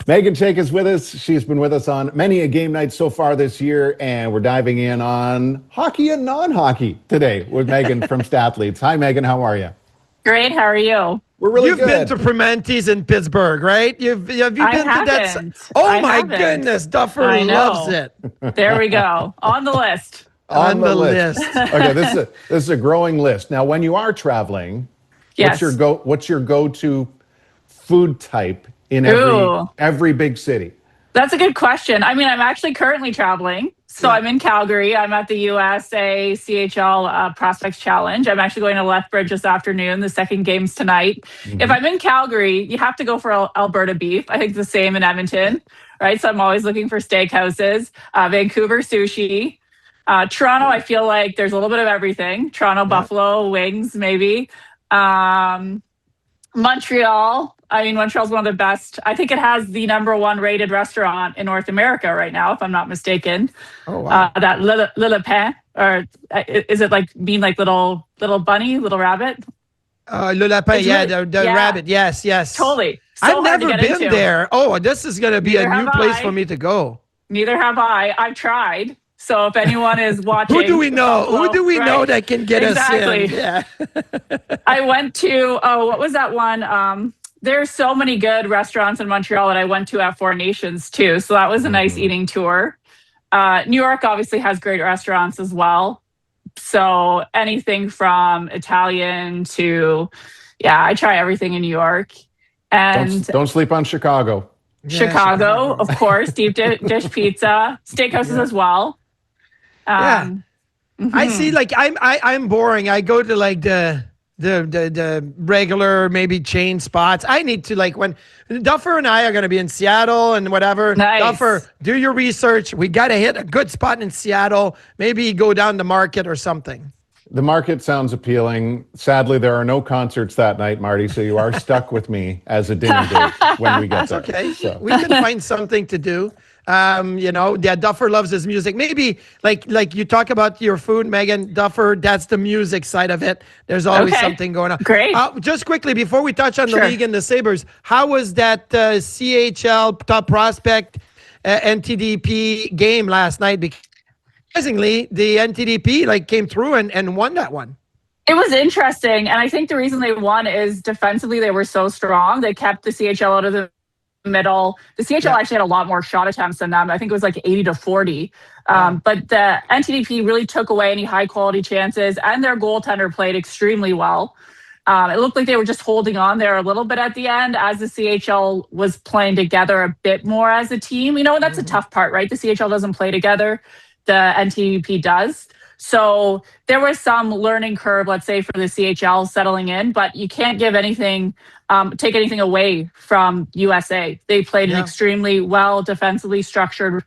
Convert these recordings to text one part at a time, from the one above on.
Meghan Chayka is with us. She's been with us on many a game night so far this year, and we're diving in on hockey and non-hockey today with Meghan from Stathletes. Hi, Meghan. How are you? Great. How are you? We're really You've good. been to Primanti's in Pittsburgh, right? Have you been to that? Oh my goodness, Duffer loves it. There we go. On the list. On the list. Okay, this is a growing list. Now, when you are traveling, yes. what's your go-to food type in every big city? That's a good question. I mean, I'm actually currently traveling. So I'm in Calgary. I'm at the USA CHL Prospects Challenge. I'm actually going to Lethbridge this afternoon. The second game's tonight. Mm-hmm. If I'm in Calgary, you have to go for Alberta beef. I think the same in Edmonton, right? So I'm always looking for steakhouses. Vancouver sushi. Toronto, I feel like there's a little bit of everything. Toronto, Buffalo, wings, maybe. Montreal. I mean, Montreal's one of the best. I think it has the #1 rated restaurant in North America right now, if I'm not mistaken. Oh, wow. That Le Lapin, or is it like being like little bunny, little rabbit? Le Lapin, the rabbit. Yes. Totally. So I've never been there. Oh, this is going to be a new place for me to go. Neither have I. I've tried. So if anyone is watching, who do we know? Who do we know that can get us in? Yeah. I went to what was that one? There's so many good restaurants in Montreal that I went to at Four Nations too. So that was a nice eating tour. New York obviously has great restaurants as well. So anything from Italian to, I try everything in New York. And don't sleep on Chicago. Chicago, of course, deep dish pizza, steakhouses as well. I see. Like I'm boring. I go to like the regular maybe chain spots. I need to, like, when Duffer and I are going to be in Seattle and whatever. Nice. Duffer, do your research. We got to hit a good spot in Seattle. Maybe go down the Market or something. The Market sounds appealing. Sadly, there are no concerts that night, Marty, so you are stuck with me as a dinner date when we get there. That's okay. So. We can find something to do. Duffer loves his music. Maybe like you talk about your food, Meghan. Duffer, that's the music side of it. There's always something going on. Great. Just quickly, before we touch on the league and the Sabres, how was that CHL top prospect NTDP game last night? Because surprisingly, the NTDP came through and won that one. It was interesting, and I think the reason they won is defensively they were so strong. They kept the CHL out of the middle. The CHL actually had a lot more shot attempts than them. I think it was like 80-40. But the NTDP really took away any high quality chances, and their goaltender played extremely well. It looked like they were just holding on there a little bit at the end as the CHL was playing together a bit more as a team. You know, that's a tough part, right? The CHL doesn't play together. The NTDP does. So there was some learning curve, let's say, for the CHL settling in, but you can't give anything, take anything away from USA. They played an extremely well defensively structured.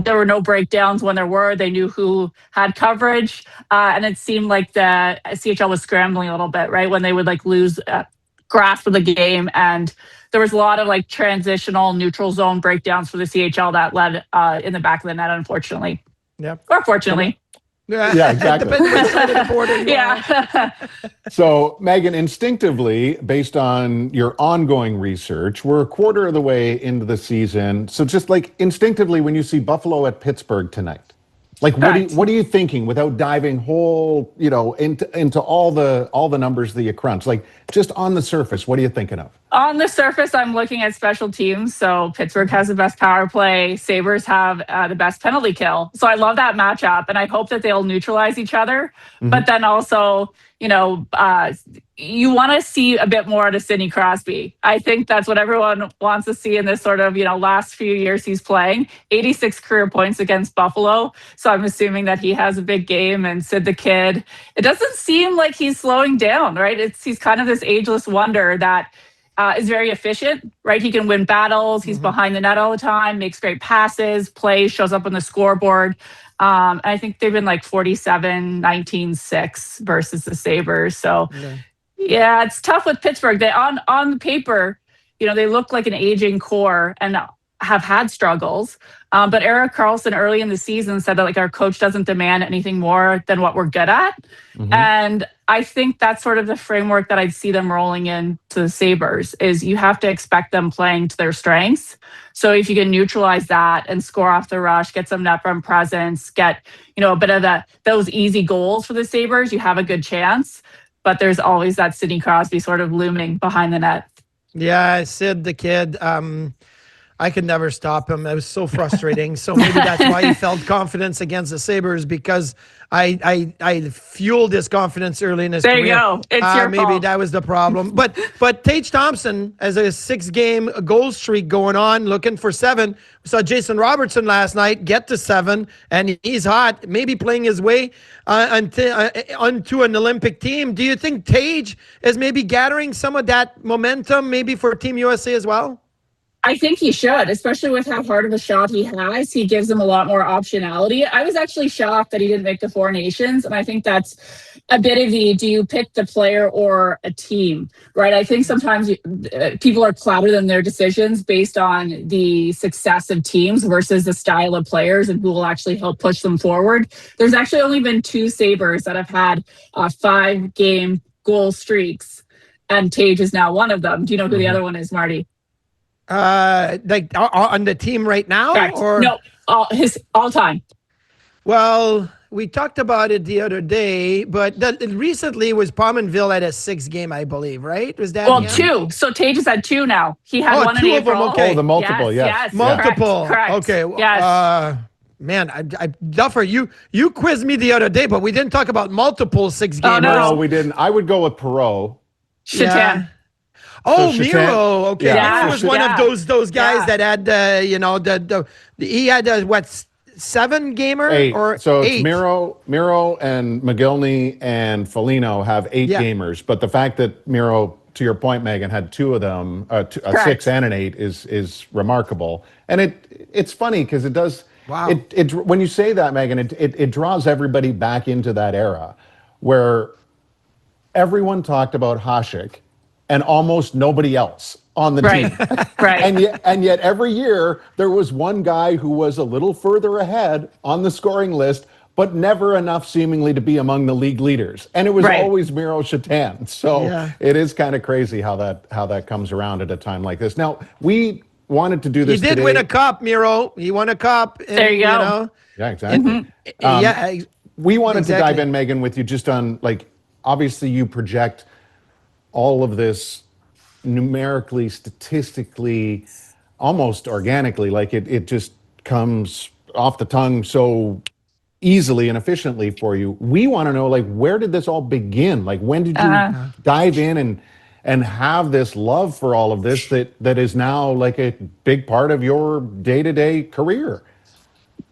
There were no breakdowns when there were. They knew who had coverage, and it seemed like the CHL was scrambling a little bit, right, when they would lose grasp of the game. And there was a lot of transitional neutral zone breakdowns for the CHL that led in the back of the net, unfortunately. Yep. Or fortunately. Yeah, exactly. Yeah. So, Meghan, instinctively, based on your ongoing research, we're a quarter of the way into the season. So just instinctively, when you see Buffalo at Pittsburgh tonight, what are you thinking without diving into all the numbers that you crunch? Just on the surface, what are you thinking of? On the surface, I'm looking at special teams. So Pittsburgh has the best power play. Sabres have the best penalty kill. So I love that matchup, and I hope that they'll neutralize each other. Mm-hmm. But then also, you want to see a bit more out of Sidney Crosby. I think that's what everyone wants to see in this sort of, last few years he's playing. 86 career points against Buffalo. So I'm assuming that he has a big game. And Sid the Kid, it doesn't seem like he's slowing down, right? He's kind of this ageless wonder that is very efficient, right? He can win battles. He's behind the net all the time, makes great passes, plays, shows up on the scoreboard. I think they've been 47-19-6 versus the Sabres. So it's tough with Pittsburgh. They on paper, they look like an aging core and have had struggles. But Erik Karlsson early in the season said that our coach doesn't demand anything more than what we're good at. Mm-hmm. And I think that's sort of the framework that I'd see them rolling in to the Sabres is you have to expect them playing to their strengths. So if you can neutralize that and score off the rush, get some net run presence, get, a bit of those easy goals for the Sabres, you have a good chance. But there's always that Sidney Crosby sort of looming behind the net. Yeah, Sid the kid. I could never stop him. It was so frustrating. So maybe that's why he felt confidence against the Sabres, because I fueled his confidence early in his career. There you go. It's your maybe fault. that was the problem. But Tage Thompson has a 6-game goal streak going on, looking for 7. We saw Jason Robertson last night get to 7, and he's hot, maybe playing his way onto an Olympic team. Do you think Tage is maybe gathering some of that momentum, maybe for Team USA as well? I think he should, especially with how hard of a shot he has. He gives him a lot more optionality. I was actually shocked that he didn't make the 4 Nations. And I think that's a bit of do you pick the player or a team, right? I think sometimes people are clouded in their decisions based on the success of teams versus the style of players and who will actually help push them forward. There's actually only been 2 Sabres that have had 5-game goal streaks, and Tage is now one of them. Do you know who the other one is, Marty? Like on the team right now? Correct. Or no, his all time. Well, we talked about it the other day, but recently was Pominville at a 6-game, I believe, right? Was that? Well, 2. So Tage has had 2 now. He had one in 2 of them, April. okay. Oh, the multiple, yes. Multiple. Correct. Okay. Yes. Man, Duffer, you quizzed me the other day, but we didn't talk about multiple 6-gamers. Oh, no. No, we didn't. I would go with Perot. Shatan. Yeah. Oh, So Miro. Okay, Yeah. Miro was one of those guys that had he had what 7-gamer 8. or So 8. it's Miro and McGillney and Felino have 8 gamers. But the fact that Miro, to your point, Megan, had 2 of them, a 6 and an 8 is remarkable. And it's funny because it does. Wow. It when you say that, Megan, it draws everybody back into that era where everyone talked about Hasek and almost nobody else on the team. Right. And yet every year there was one guy who was a little further ahead on the scoring list, but never enough seemingly to be among the league leaders. And it was always Miro Shatan. So it is kind of crazy how that comes around at a time like this. Now, we wanted to do this He did win a cup, Miro. He won a cup. There you go. Yeah, exactly. We wanted to dive in, Megan, with you just on, like, obviously you project all of this numerically, statistically, almost organically, like it just comes off the tongue so easily and efficiently for you. We want to know, like, where did this all begin? Like, when did you dive in and have this love for all of this that is now like a big part of your day-to-day career?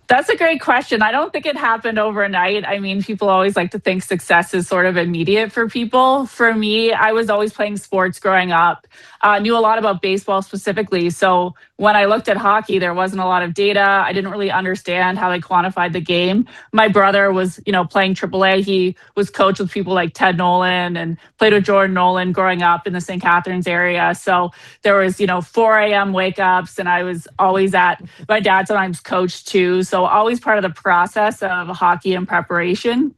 That's a great question. I don't think it happened overnight. I mean, people always like to think success is sort of immediate for people. For me, I was always playing sports growing up, knew a lot about baseball specifically. So when I looked at hockey, there wasn't a lot of data. I didn't really understand how they quantified the game. My brother was, playing AAA. He was coached with people like Ted Nolan and played with Jordan Nolan growing up in the St. Catharines area. So there was, 4 a.m. wake ups, and I was always my dad sometimes coached too. So always part of the process of hockey and preparation.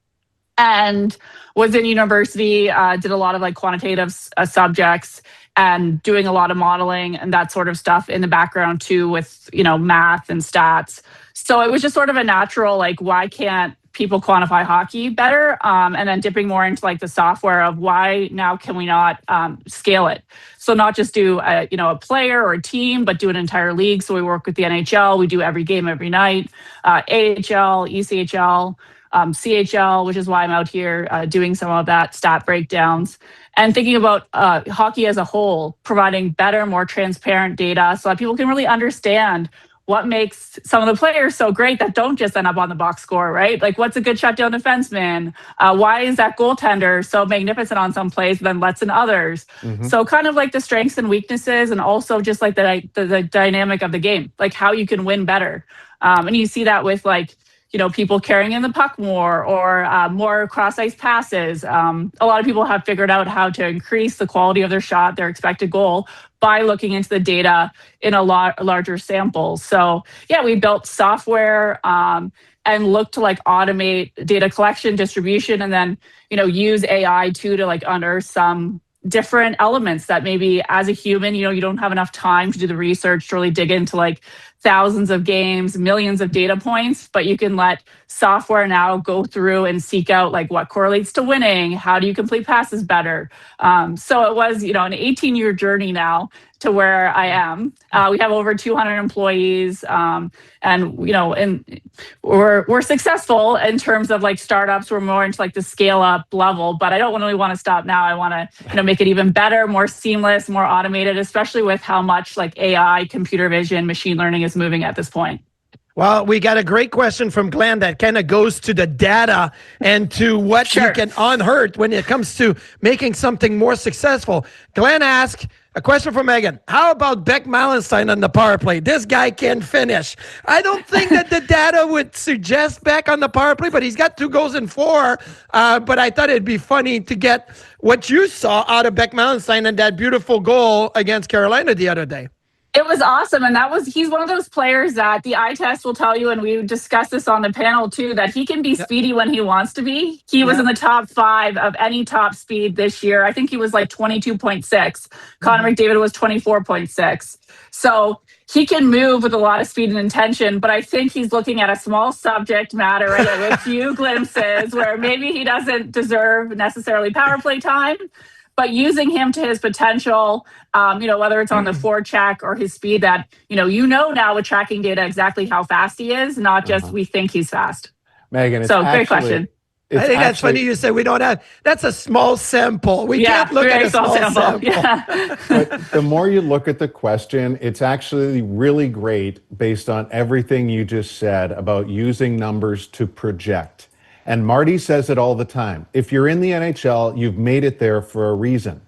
And was in university, did a lot of like quantitative subjects and doing a lot of modeling and that sort of stuff in the background too with, math and stats. So it was just sort of a natural, like, why can't people quantify hockey better? And then dipping more into like the software of why now can we not scale it? So not just do a player or a team, but do an entire league. So we work with the NHL. We do every game every night, AHL, ECHL, CHL, which is why I'm out here doing some of that stat breakdowns and thinking about hockey as a whole, providing better, more transparent data so that people can really understand what makes some of the players so great that don't just end up on the box score, right? Like, what's a good shutdown defenseman? Why is that goaltender so magnificent on some plays, but then lets in others? So kind of like the strengths and weaknesses, and also just like the dynamic of the game, like how you can win better. And you see that with like, people carrying in the puck more or more cross-ice passes. A lot of people have figured out how to increase the quality of their shot, their expected goal, by looking into the data in a lot larger samples. So yeah, we built software and look to automate data collection, distribution, and then use AI too to unearth some different elements that maybe as a human, you don't have enough time to do the research to really dig into thousands of games, millions of data points, but you can let software now go through and seek out what correlates to winning, how do you complete passes better. So it was, an 18-year journey now to where I am. We have over 200 employees, and we're successful in terms of startups. We're more into the scale up level, but I don't really want to stop now. I want to make it even better, more seamless, more automated, especially with how much AI, computer vision, machine learning is moving at this point. Well, we got a great question from Glenn that kind of goes to the data and to what you can unearth when it comes to making something more successful. Glenn asked a question from Megan. How about Beck Malenstein on the power play? This guy can finish. I don't think that the data would suggest Beck on the power play, but he's got 2 goals and 4. But I thought it'd be funny to get what you saw out of Beck Malenstein and that beautiful goal against Carolina the other day. It was awesome. And he's one of those players that the eye test will tell you, and we discussed this on the panel too, that he can be speedy when he wants to be. He was in the top 5 of any top speed this year. I think he was 22.6. Connor McDavid was 24.6. So he can move with a lot of speed and intention, but I think he's looking at a small subject matter with a few glimpses where maybe he doesn't deserve necessarily power play time. But using him to his potential, whether it's on the forecheck or his speed, that now with tracking data exactly how fast he is, not just we think he's fast. Megan, great question. I think that's funny you say we don't have. That's a small sample. We can't look at a small sample. Yeah. But the more you look at the question, it's actually really great based on everything you just said about using numbers to project. And Marty says it all the time. If you're in the NHL, you've made it there for a reason.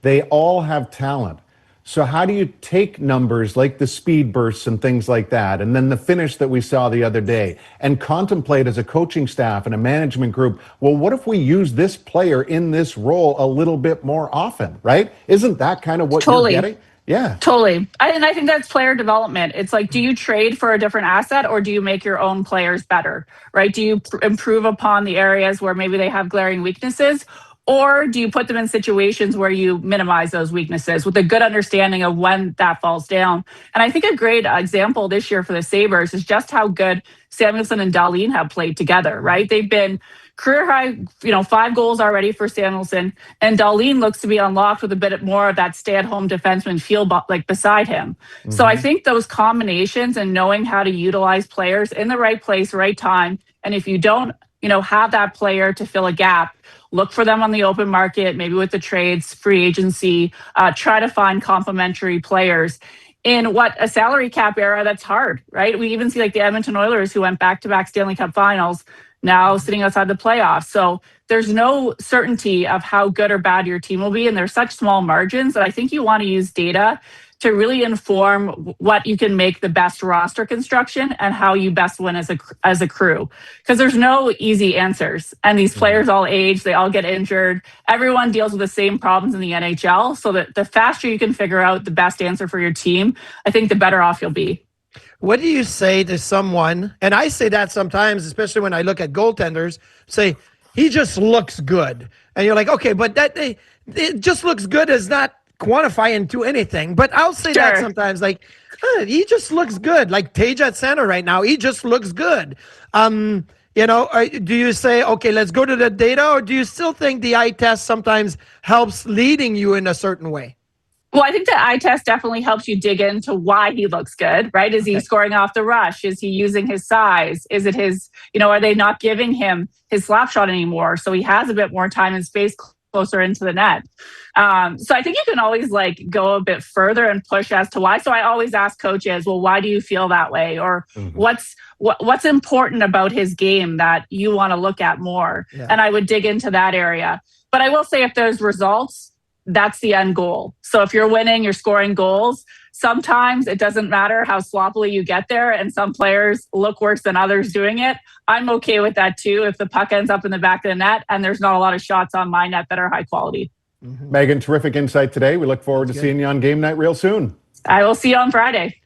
They all have talent. So how do you take numbers like the speed bursts and things like that, and then the finish that we saw the other day, and contemplate as a coaching staff and a management group, well, what if we use this player in this role a little bit more often, right? Isn't that kind of what you're getting? Yeah. Totally. And I think that's player development. It's do you trade for a different asset or do you make your own players better, right? Do you improve upon the areas where maybe they have glaring weaknesses? Or do you put them in situations where you minimize those weaknesses with a good understanding of when that falls down? And I think a great example this year for the Sabres is just how good Samuelsson and Dahlin have played together, right? They've been career high, 5 goals already for Samuelsson, and Dahlin looks to be unlocked with a bit more of that stay-at-home defenseman feel beside him. Mm-hmm. So I think those combinations and knowing how to utilize players in the right place, right time, and if you don't, have that player to fill a gap, look for them on the open market, maybe with the trades, free agency, try to find complementary players. In what a salary cap era, that's hard, right? We even see the Edmonton Oilers who went back-to-back Stanley Cup finals now sitting outside the playoffs. So there's no certainty of how good or bad your team will be. And there's such small margins that I think you want to use data to really inform what you can make the best roster construction and how you best win as a crew. Because there's no easy answers. And these players all age, they all get injured. Everyone deals with the same problems in the NHL. So that the faster you can figure out the best answer for your team, I think the better off you'll be. What do you say to someone, and I say that sometimes, especially when I look at goaltenders, say, he just looks good. And you're like, okay, but it just looks good is not quantifying to anything. But I'll say that sometimes, he just looks good. Like Tage at center right now, he just looks good. Do you say, okay, let's go to the data, or do you still think the eye test sometimes helps leading you in a certain way? Well, I think the eye test definitely helps you dig into why he looks good, right? Is he scoring off the rush? Is he using his size? Is it his, are they not giving him his slap shot anymore? So he has a bit more time and space closer into the net. So I think you can always go a bit further and push as to why. So I always ask coaches, well, why do you feel that way? Or what's important about his game that you want to look at more? Yeah. And I would dig into that area. But I will say if there's results, that's the end goal. So if you're winning, you're scoring goals. Sometimes it doesn't matter how sloppily you get there, and some players look worse than others doing it. I'm okay with that too if the puck ends up in the back of the net and there's not a lot of shots on my net that are high quality. Meghan, terrific insight today. We look forward to seeing you on game night real soon. I will see you on Friday.